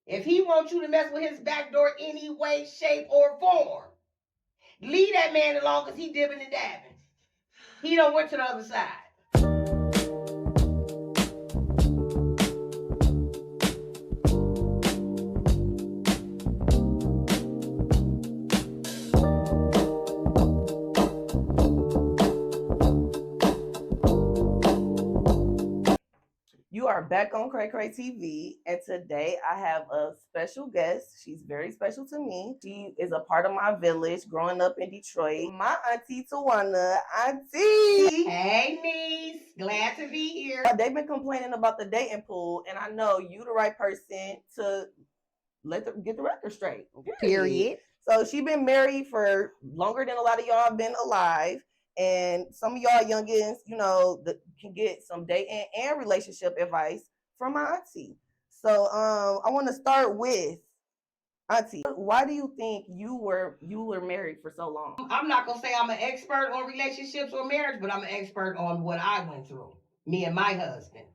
If he wants you to mess with his back door any way, shape, or form, leave that man alone because he dipping and dabbing. He don't went to the other side. You are back on Cray Cray TV, and today I have a special guest. She's very special to me. She is a part of my village growing up in Detroit. My auntie Tawana, Auntie. Hey, niece. Glad to be here. They've been complaining about the dating pool, and I know you the right person to get the record straight. Period. So she been married for longer than a lot of y'all have been alive. And some of y'all youngins, can get some dating and relationship advice from my auntie. So I want to start with Auntie. Why do you think you were married for so long? I'm not gonna say I'm an expert on relationships or marriage, but I'm an expert on what I went through, me and my husband.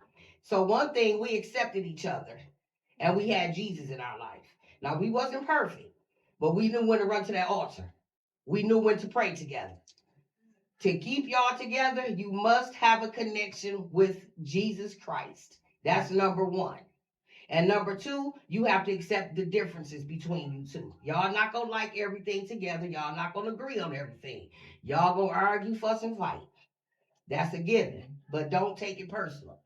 So one thing, we accepted each other, and we had Jesus in our life. Now we wasn't perfect, but we knew when to run to that altar. We knew when to pray together. To keep y'all together, you must have a connection with Jesus Christ. That's number one. And number two, you have to accept the differences between you two. Y'all not gonna like everything together. Y'all not gonna agree on everything. Y'all gonna argue, fuss, and fight. That's a given. But don't take it personal.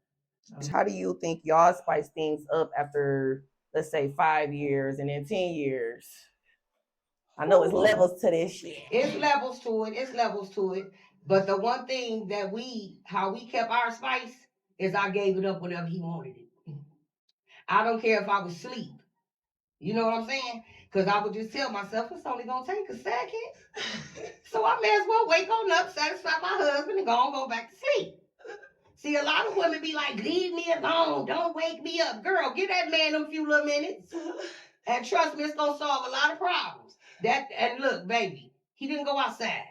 How do you think y'all spice things up after, let's say, 5 years and then 10 years? I know it's levels to this shit. It's levels to it. It's levels to it. But the one thing that how we kept our spice is I gave it up whenever he wanted it. I don't care if I was asleep. You know what I'm saying? Because I would just tell myself it's only going to take a second. So I may as well wake on up, satisfy my husband, and go back to sleep. See, a lot of women be like, leave me alone. Don't wake me up. Girl, give that man them few little minutes. And trust me, it's going to solve a lot of problems. And look, baby, he didn't go outside.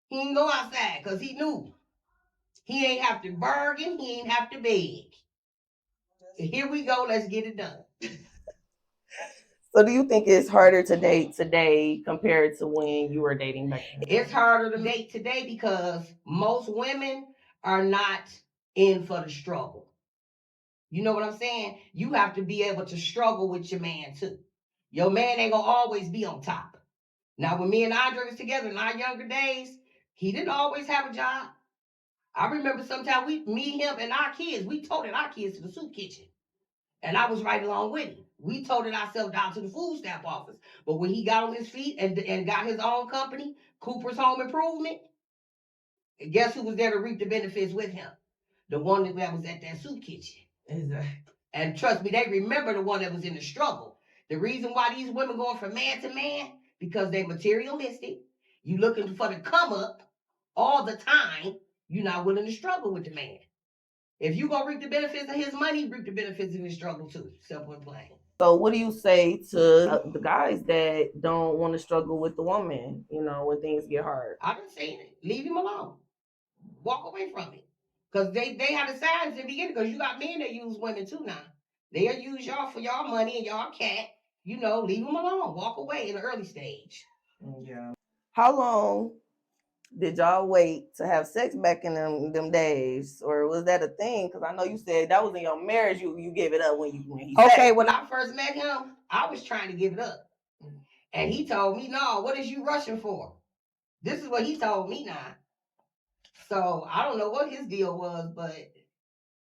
He didn't go outside because he knew. He ain't have to bargain. He ain't have to beg. Here we go. Let's get it done. So do you think it's harder to date today compared to when you were dating back then? It's harder to date today because most women are not in for the struggle. You know what I'm saying? You have to be able to struggle with your man too. Your man ain't gonna always be on top. Now, when me and Andre was together in our younger days, he didn't always have a job. I remember sometimes me, him, and our kids, we toted our kids to the soup kitchen. And I was right along with him. We toted ourselves down to the food stamp office. But when he got on his feet and got his own company, Cooper's Home Improvement, guess who was there to reap the benefits with him? The one that was at that soup kitchen. Exactly. And trust me, they remember the one that was in the struggle. The reason why these women going from man to man, because they materialistic. You looking for the come up all the time. You're not willing to struggle with the man. If you gonna reap the benefits of his money, reap the benefits of his struggle too. Simple and plain. So what do you say to the guys that don't want to struggle with the woman, when things get hard? I've been saying it. Leave him alone. Walk away from it. Because they had the signs in the beginning, because you got men that use women too now. They'll use y'all for y'all money and y'all cat. Leave them alone. Walk away in the early stage. Yeah. How long did y'all wait to have sex back in them days, or was that a thing? Because I know you said that was in your marriage. You gave it up when he. Okay, when I first met him, I was trying to give it up, and he told me, "No, what is you rushing for?" This is what he told me now. So I don't know what his deal was, but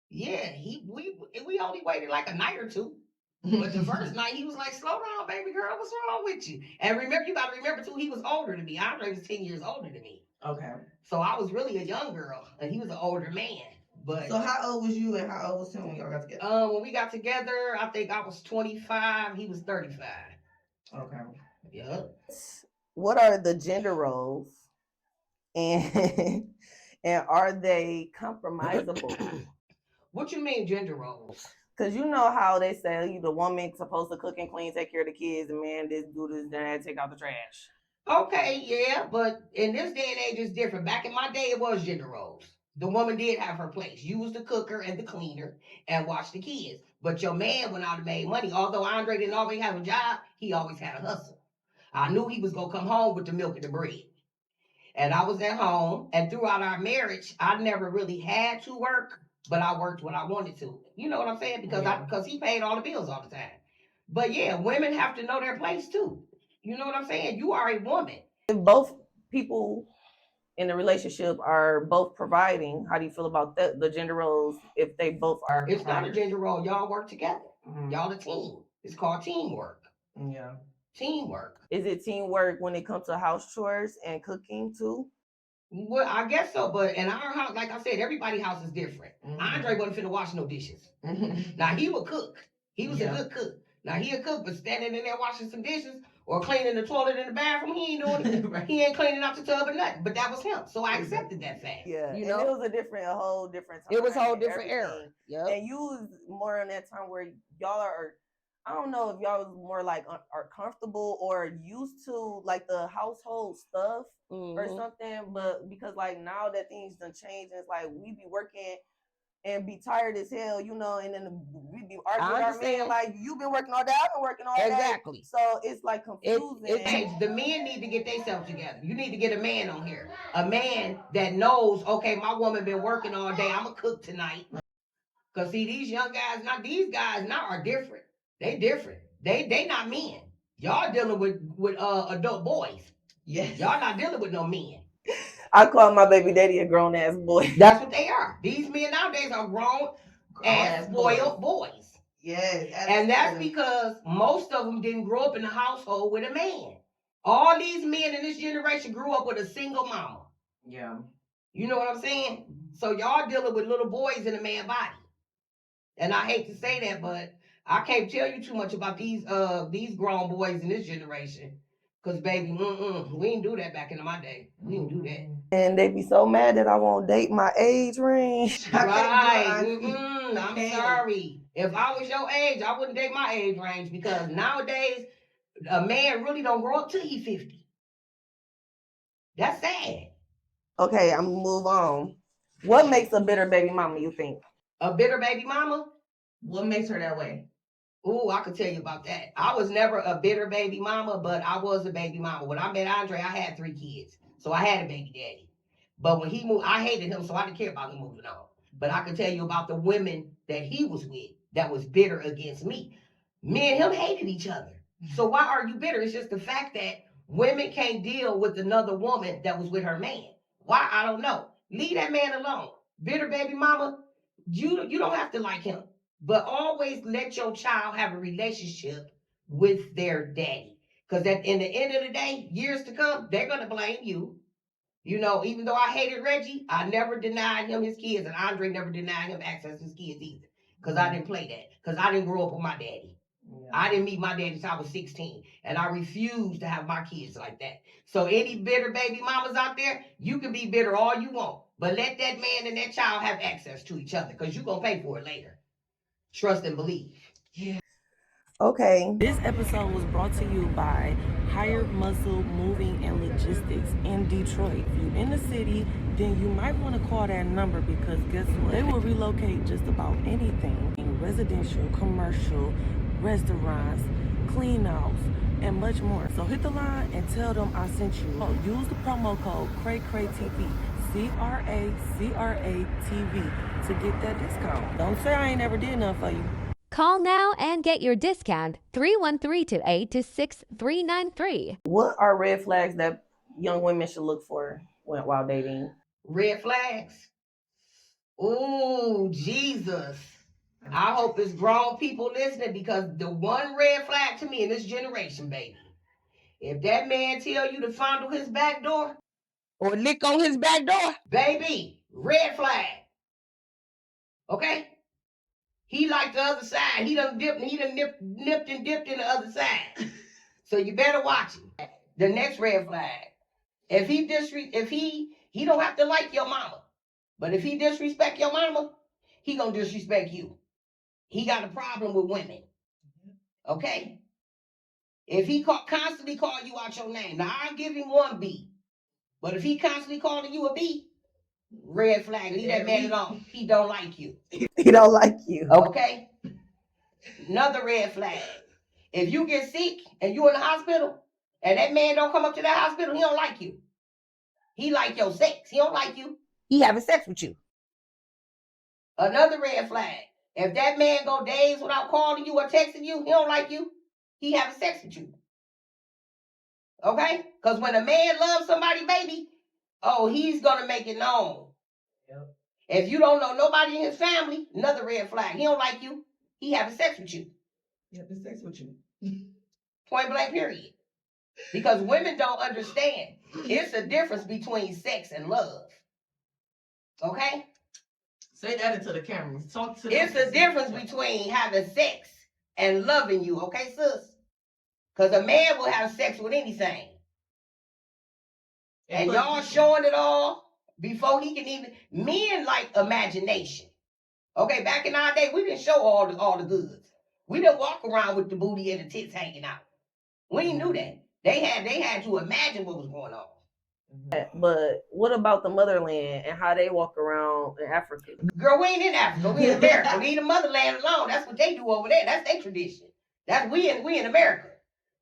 yeah, we only waited like a night or two. But the first night, he was like, slow down, baby girl, what's wrong with you? And remember, you got to remember, too, he was older than me. Andre was 10 years older than me. Okay. So I was really a young girl, and he was an older man. But So how old was you and how old was him when y'all got together? When we got together, I think I was 25, he was 35. Okay. Yep. What are the gender roles? And and are they compromisable? What you mean gender roles? Because you know how they say the woman's supposed to cook and clean, take care of the kids, and man, this do this, that, take out the trash. Okay, yeah, but in this day and age, it's different. Back in my day, it was gender roles. The woman did have her place. You was the cooker and the cleaner and watched the kids. But your man went out and made money. Although Andre didn't always have a job, he always had a hustle. I knew he was gonna come home with the milk and the bread. And I was at home, and throughout our marriage, I never really had to work, but I worked when I wanted to. You know what I'm saying? Because he paid all the bills all the time. But yeah, women have to know their place too. You know what I'm saying? You are a woman. If both people in the relationship are both providing, how do you feel about the gender roles if they both are? It's not a gender role. Y'all work together. Y'all a team. It's called teamwork. Yeah. Teamwork. Is it teamwork when it comes to house chores and cooking too? Well, I guess so, but in our house, like I said, everybody's house is different. Andre wasn't finna wash no dishes. Now he would cook. He was a good cook. Now he a cook, but standing in there washing some dishes or cleaning the toilet in the bathroom, he ain't doing it. Right. He ain't cleaning out the tub or nothing. But that was him, so I accepted that fact. Yeah, You and know? it was a whole different time. It was a whole and different era. everything. Yep. And you was more in that time where y'all are, I don't know if y'all was more like are comfortable or used to like the household stuff or something, but because like now that things done changed, it's like we be working and be tired as hell, you know, and then we be arguing with our man like, you've been working all day, I've been working all day. Exactly. So it's like confusing. The men need to get themselves together. You need to get a man on here. A man that knows, okay, my woman been working all day, I'm going to cook tonight. Because see, these young guys, these guys now are different. They different. They not men. Y'all dealing with adult boys. Yes. Y'all not dealing with no men. I call my baby daddy a grown ass boy. That's what they are. These men nowadays are grown ass spoiled boys. Yes. And that's because most of them didn't grow up in a household with a man. All these men in this generation grew up with a single mama. Yeah. You know what I'm saying? So y'all dealing with little boys in a man body. And I hate to say that, but I can't tell you too much about these grown boys in this generation. Cause baby, we didn't do that back in my day. We didn't do that. And they be so mad that I won't date my age range. Right. I'm sorry. If I was your age, I wouldn't date my age range because nowadays a man really don't grow up till he's 50. That's sad. Okay, I'm gonna move on. What makes a bitter baby mama, you think? A bitter baby mama? What makes her that way? Ooh, I could tell you about that. I was never a bitter baby mama, but I was a baby mama. When I met Andre, I had 3 kids. So I had a baby daddy. But when he moved, I hated him, so I didn't care about him moving on. But I can tell you about the women that he was with that was bitter against me. Me and him hated each other. So why are you bitter? It's just the fact that women can't deal with another woman that was with her man. Why? I don't know. Leave that man alone. Bitter baby mama, you don't have to like him. But always let your child have a relationship with their daddy. Because in the end of the day, years to come, they're going to blame you. You know, even though I hated Reggie, I never denied him his kids. And Andre never denied him access to his kids either. Because I didn't play that. Because I didn't grow up with my daddy. Yeah. I didn't meet my daddy until I was 16. And I refused to have my kids like that. So any bitter baby mamas out there, you can be bitter all you want. But let that man and that child have access to each other. Because you're going to pay for it later. Trust and believe. Yeah. Okay. This episode was brought to you by Hired Muscle Moving and Logistics in Detroit. If you're in the city, then you might want to call that number because guess what? They will relocate just about anything in residential, commercial, restaurants, clean outs, and much more. So hit the line and tell them I sent you. Use the promo code CRAYCRAYTV, CRACRATV to get that discount. Don't say I ain't never did nothing for you. Call now and get your discount 313-282-6393. What are red flags that young women should look for while dating? Red flags? Ooh, Jesus. I hope it's grown people listening because the one red flag to me in this generation, baby, if that man tell you to fondle his back door or lick on his back door, baby, red flag. Okay? He like the other side. He done nipped and dipped in the other side. So you better watch him. The next red flag. If he don't have to like your mama. But if he disrespect your mama, he gonna disrespect you. He got a problem with women. Okay? If he constantly call you out your name. Now I'll give him 1 B. But if he constantly calling you a B, Red flag. Leave that man alone. He don't like you. He don't like you. Okay? Another red flag. If you get sick and you in the hospital and that man don't come up to that hospital, he don't like you. He like your sex. He don't like you. He having sex with you. Another red flag. If that man go days without calling you or texting you, he don't like you. He having sex with you. Okay? Because when a man loves somebody, baby, oh, he's going to make it known. Yep. If you don't know nobody in his family, another red flag. He don't like you. He having sex with you. He having sex with you. Point blank, period. Because women don't understand. It's a difference between sex and love. Okay? Say that into the camera. Talk to It's a difference between having sex and loving you. Okay, sis? Because a man will have sex with anything. And y'all showing it all before he can even... Men like imagination. Okay, back in our day, we didn't show all the goods. We didn't walk around with the booty and the tits hanging out. We didn't do that. They had to imagine what was going on. But what about the motherland and how they walk around in Africa? Girl, we ain't in Africa. We in America. Leave the motherland alone. That's what they do over there. That's their tradition. We in America.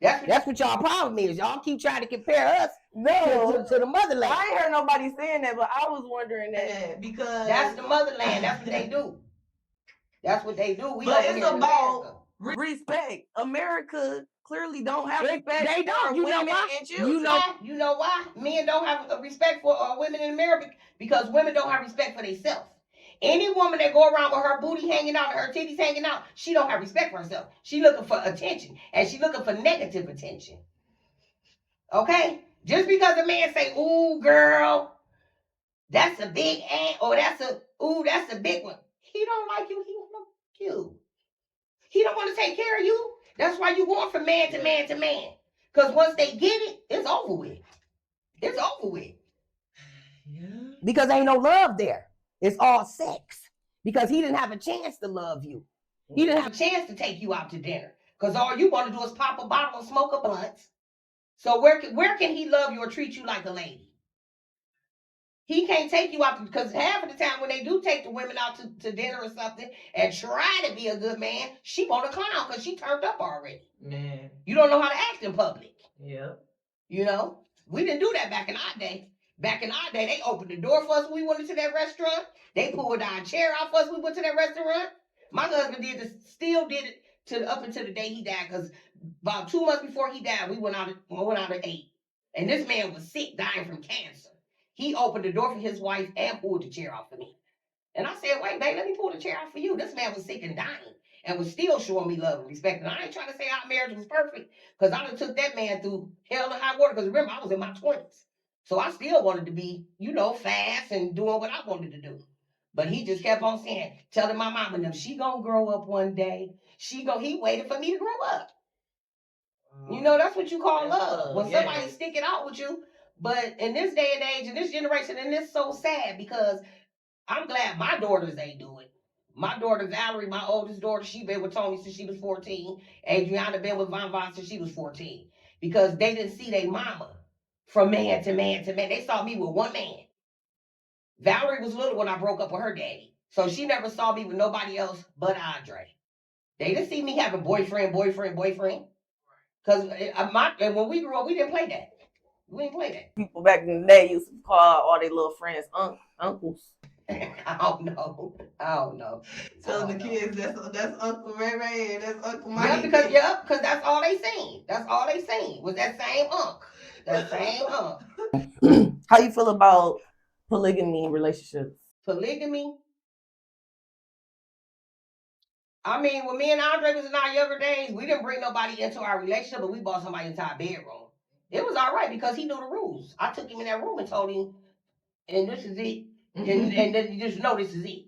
That's what y'all problem is. Y'all keep trying to compare us to the motherland. I ain't heard nobody saying that, but I was wondering that because that's the motherland. That's what they do. That's what they do. But it's about respect. America clearly don't have respect. They don't. You know why? You know why? Men don't have a respect for women in America because women don't have respect for themselves. Any woman that go around with her booty hanging out and her titties hanging out, she don't have respect for herself. She looking for attention, and she looking for negative attention. Okay? Just because a man say, "Ooh, girl, that's a big ant," or that's a big one. He don't like you. He don't like you. He don't want to take care of you. That's why you going from man to man to man. Because once they get it, it's over with. It's over with. Yeah. Because ain't no love there. It's all sex. Because he didn't have a chance to love you. He didn't have a chance to take you out to dinner. Because all you want to do is pop a bottle and smoke a blunt. So where can he love you or treat you like a lady? He can't take you out because half of the time when they do take the women out to dinner or something and try to be a good man, she want a clown because she turned up already. Man. You don't know how to act in public. Yeah. You know? We didn't do that back in our day. Back in our day, they opened the door for us when we went into that restaurant. They pulled our chair out for us when we went to that restaurant. My husband still did it up until the day he died because about 2 months before he died, we went out and ate. And this man was sick, dying from cancer. He opened the door for his wife and pulled the chair out for me. And I said, wait, babe, let me pull the chair out for you. This man was sick and dying and was still showing me love and respect. And I ain't trying to say our marriage was perfect because I done took that man through hell and high water because remember, I was in my 20s. So I still wanted to be, fast and doing what I wanted to do. But he just kept on saying, telling my mom and them, she gonna grow up one day. He waited for me to grow up. That's what you call love. When somebody stick it out with you. But in this day and age, in this generation, and it's so sad because I'm glad my daughters ain't do it. My daughter Valerie, my oldest daughter, she been with Tony since she was 14. Adriana been with Von Von since she was 14. Because they didn't see their mama from man to man to man. They saw me with one man. Valerie was little when I broke up with her daddy. So she never saw me with nobody else but Andre. They didn't see me having boyfriend. Because when we grew up, we didn't play that. We didn't play that. People back in the day used to call all their little friends uncles. I don't know. Tell the kids that's Uncle Ray Ray and that's Uncle Mike. Because that's all they seen. That's all they seen was that same unk. That same unk. How you feel about polygamy in relationships? Polygamy? I mean, when me and Andre was in our younger days, we didn't bring nobody into our relationship, but we brought somebody into our bedroom. It was all right because he knew the rules. I took him in that room and told him, and this is it. And then you just know this is it.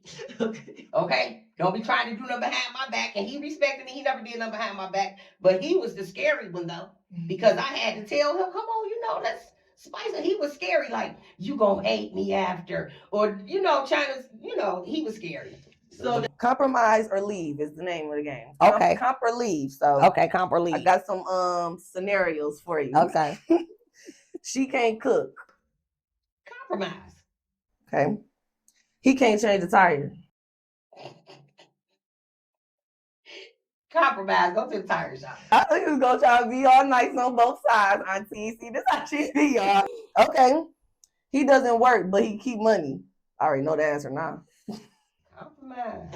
Okay? Don't be trying to do nothing behind my back. And he respected me. He never did nothing behind my back. But he was the scary one, though. Because I had to tell him, come on, let's spice it. He was scary, like, you gonna hate me after. Or, trying to, he was scary. So compromise or leave is the name of the game. Okay. Comp or leave. So okay, comp or leave. I got some scenarios for you. Okay. She can't cook. Compromise. Okay. He can't change the tire. Compromise. Go to the tire shop. I thought he was gonna try to be all nice on both sides, Auntie. See, this how she be, y'all. Okay. He doesn't work, but he keep money. I already know the answer now. Compromise.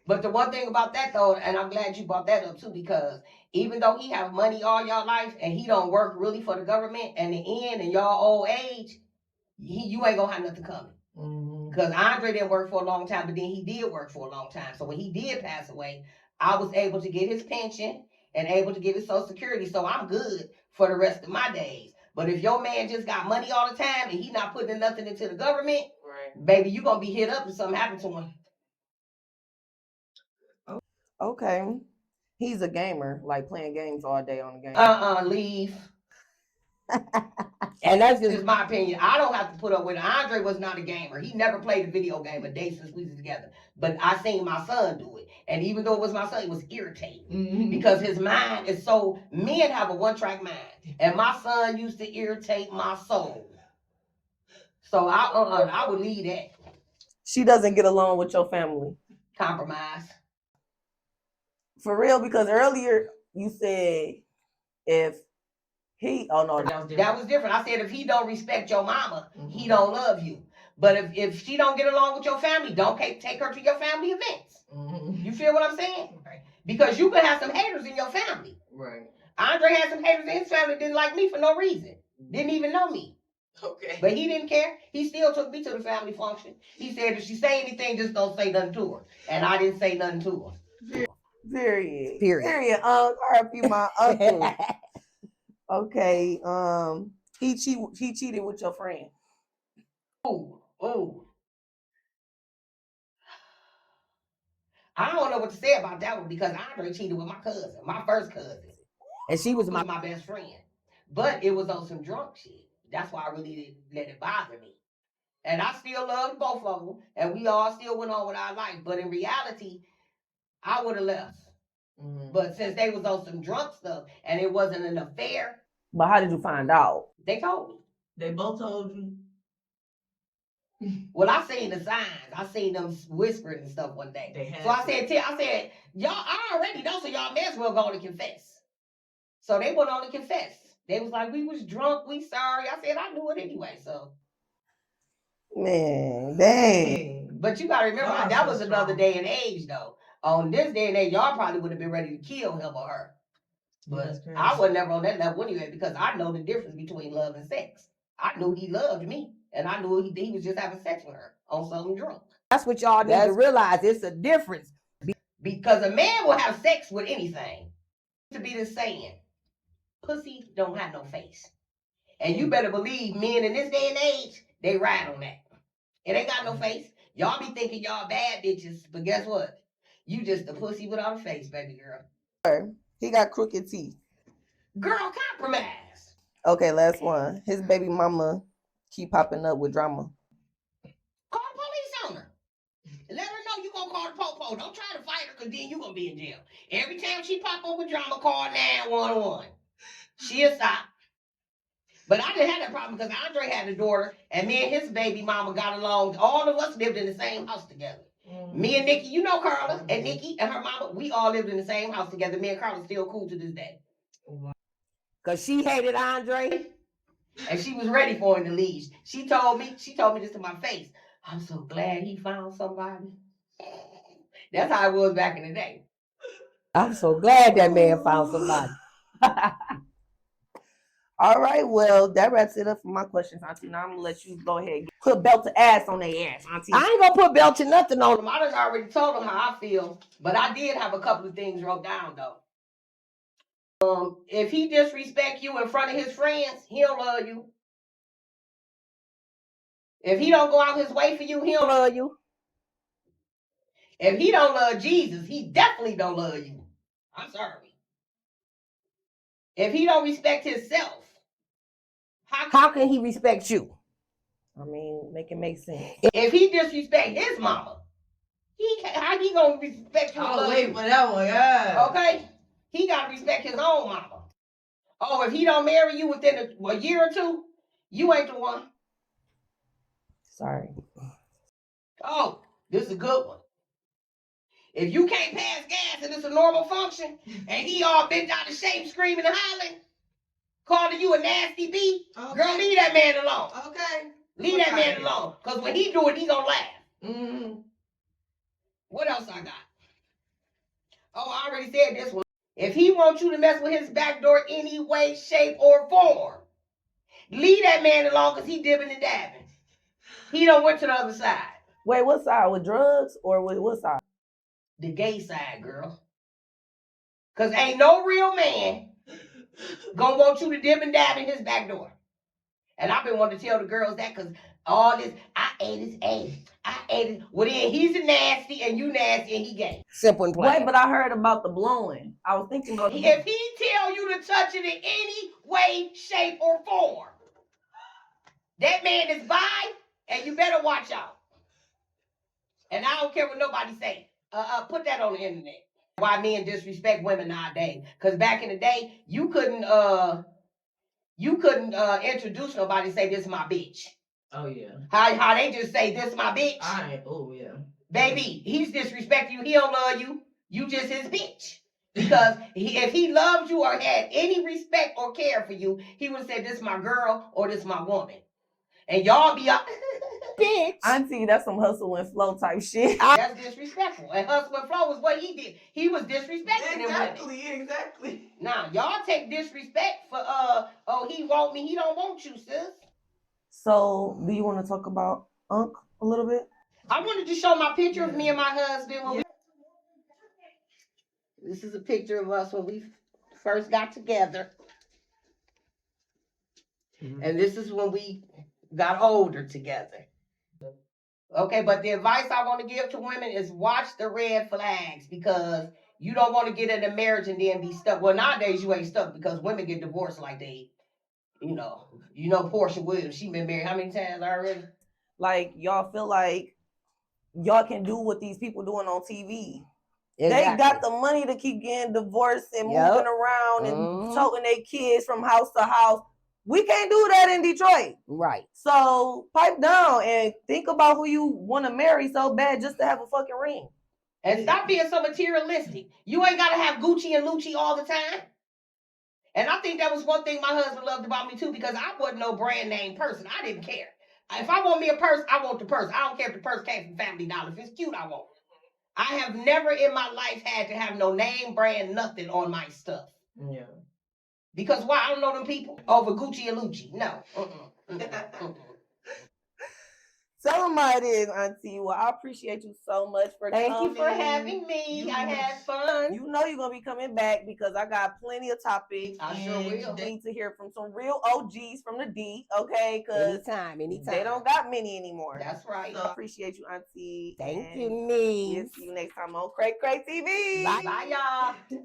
But the one thing about that though, and I'm glad you brought that up too, because even though he have money all y'all life and he don't work really for the government, and the end and y'all old age, you ain't gonna have nothing coming. Because Andre didn't work for a long time, but then he did work for a long time. So when he did pass away, I was able to get his pension and able to get his Social Security. So I'm good for the rest of my days. But if your man just got money all the time and he not putting nothing into the government, right, baby, you gonna be hit up if something happened to him. Okay. He's a gamer, like playing games all day on the game. Leave. And that's just my opinion. I don't have to put up with it. Andre was not a gamer. He never played a video game a day since we was together. But I seen my son do it. And even though it was my son, it was irritating. Because his mind is so, men have a one-track mind. And my son used to irritate my soul. So I would leave that. She doesn't get along with your family. Compromise. For real, because earlier you said if he, oh no, that was different. I said if he don't respect your mama, he don't love you. But if she don't get along with your family, don't take her to your family events. You feel what I'm saying? Right. Because you could have some haters in your family. Right. Andre had some haters in his family that didn't like me for no reason. Didn't even know me. Okay. But he didn't care. He still took me to the family function. He said if she say anything, just don't say nothing to her. And I didn't say nothing to her. Period. RIP my uncle. Okay. He cheated with your friend. Oh. I don't know what to say about that one because Andre cheated with my cousin, my first cousin. And she was my best friend. But it was on some drunk shit. That's why I really didn't let it bother me. And I still loved both of them. And we all still went on with our life. But in reality, I would have left. But since they was on some drunk stuff and it wasn't an affair. But how did you find out? They told me. They both told you. Well, I seen the signs. I seen them whispering and stuff one day. So I said, y'all, I already know, so y'all may as well go to confess. So they went on to confess. They was like, we was drunk, we sorry. I said, I knew it anyway, so. Man, dang. But you gotta remember, that was another day and age, though. On this day and age, y'all probably would have been ready to kill him or her. But I was never on that level anyway, because I know the difference between love and sex. I knew he loved me. And I knew he was just having sex with her on something drunk. That's what y'all need to realize. It's a difference. Because a man will have sex with anything. To be the saying, pussy don't have no face. And you better believe men in this day and age, they ride on that. It ain't got no face. Y'all be thinking y'all bad bitches, but guess what? You just a pussy without a face, baby girl. He got crooked teeth. Girl, compromise. Okay, last one. His baby mama keep popping up with drama. Call the police on her. Let her know you gonna call the popo. Don't try to fight her, because then you gonna be in jail. Every time she pop up with drama, call 911. She'll stop. But I didn't have that problem because Andre had a daughter, and me and his baby mama got along. All of us lived in the same house together. Me and Nikki, you know Carla, and Nikki and her mama, we all lived in the same house together. Me and Carla still cool to this day. Because she hated Andre. And she was ready for him to leave. She told me this to my face. I'm so glad he found somebody. That's how it was back in the day. I'm so glad that man found somebody. All right, well, that wraps it up for my questions, Auntie. Now I'm going to let you go ahead and put belt to ass on their ass, Auntie. I ain't going to put belt to nothing on them. I done already told them how I feel, but I did have a couple of things wrote down, though. If he disrespect you in front of his friends, he don't love you. If he don't go out his way for you, he don't love you. If he don't love Jesus, he definitely don't love you. I'm sorry. If he don't respect himself, how can he respect you? I mean, make it make sense. If he disrespect his mama, how he gonna respect you? I'll wait for that one, yeah. Okay? He gotta respect his own mama. Oh, if he don't marry you within a year or two, you ain't the one. Sorry. Oh, this is a good one. If you can't pass gas and it's a normal function, and he all bent out of shape, screaming and hollering, calling you a nasty bee, girl, leave that man alone. Okay. Leave that man alone. Because when he do it, he gonna laugh. Mm-hmm. What else I got? Oh, I already said this one. If he wants you to mess with his back door any way, shape, or form, leave that man alone because he dipping and dabbing. He don't went to the other side. Wait, what side? With drugs or with what side? The gay side, girl. Because ain't no real man gonna want you to dip and dab in his back door. And I've been wanting to tell the girls that because all this, I ate his ass. I ate it. Well, then he's a nasty and you nasty and he gay. Simple and plain. Wait, but I heard about the blowing. I was thinking about the If he tell you to touch it in any way, shape, or form, that man is bi, and you better watch out. And I don't care what nobody say. Put that on the internet. Why men disrespect women nowadays? Because back in the day, you couldn't introduce nobody and say this is my bitch. Oh yeah. How they just say this is my bitch. Oh yeah. Baby, he's disrespecting you. He don't love you. You just his bitch. Because if he loved you or had any respect or care for you, he would have said, this is my girl or this is my woman. And y'all be up, bitch. Auntie, that's some hustle and flow type shit. That's disrespectful. And hustle and flow is what he did. He was disrespecting him. Exactly. Now, y'all take disrespect for, oh, he want me. He don't want you, sis. So, do you want to talk about Unc a little bit? I wanted to show my picture of me and my husband. This is a picture of us when we first got together. Mm-hmm. And this is when we got older together. Okay, but the advice I want to give to women is watch the red flags because you don't want to get in a marriage and then be stuck. Well, nowadays you ain't stuck because women get divorced like they, you know Portia Williams, she been married how many times already? Like, y'all feel like y'all can do what these people doing on TV. Exactly. They got the money to keep getting divorced and moving around and toting their kids from house to house. We can't do that in Detroit. Right. So pipe down and think about who you want to marry so bad just to have a fucking ring. And stop being so materialistic. You ain't got to have Gucci and Lucci all the time. And I think that was one thing my husband loved about me too because I wasn't no brand name person. I didn't care. If I want me a purse, I want the purse. I don't care if the purse came from Family Dollar. If it's cute, I want it. I have never in my life had to have no name brand nothing on my stuff. Yeah. Because why? I don't know them people over Gucci and Lucci. No. Tell them how it is, Auntie. Well, I appreciate you so much for coming. Thank you for having me. I had fun. You know you're going to be coming back because I got plenty of topics. I sure will. They need to hear from some real OGs from the D, okay? Because anytime. they don't got many anymore. That's right. So I appreciate you, Auntie. Thank you, niece. We'll see you next time on Cray Cray TV. Bye y'all.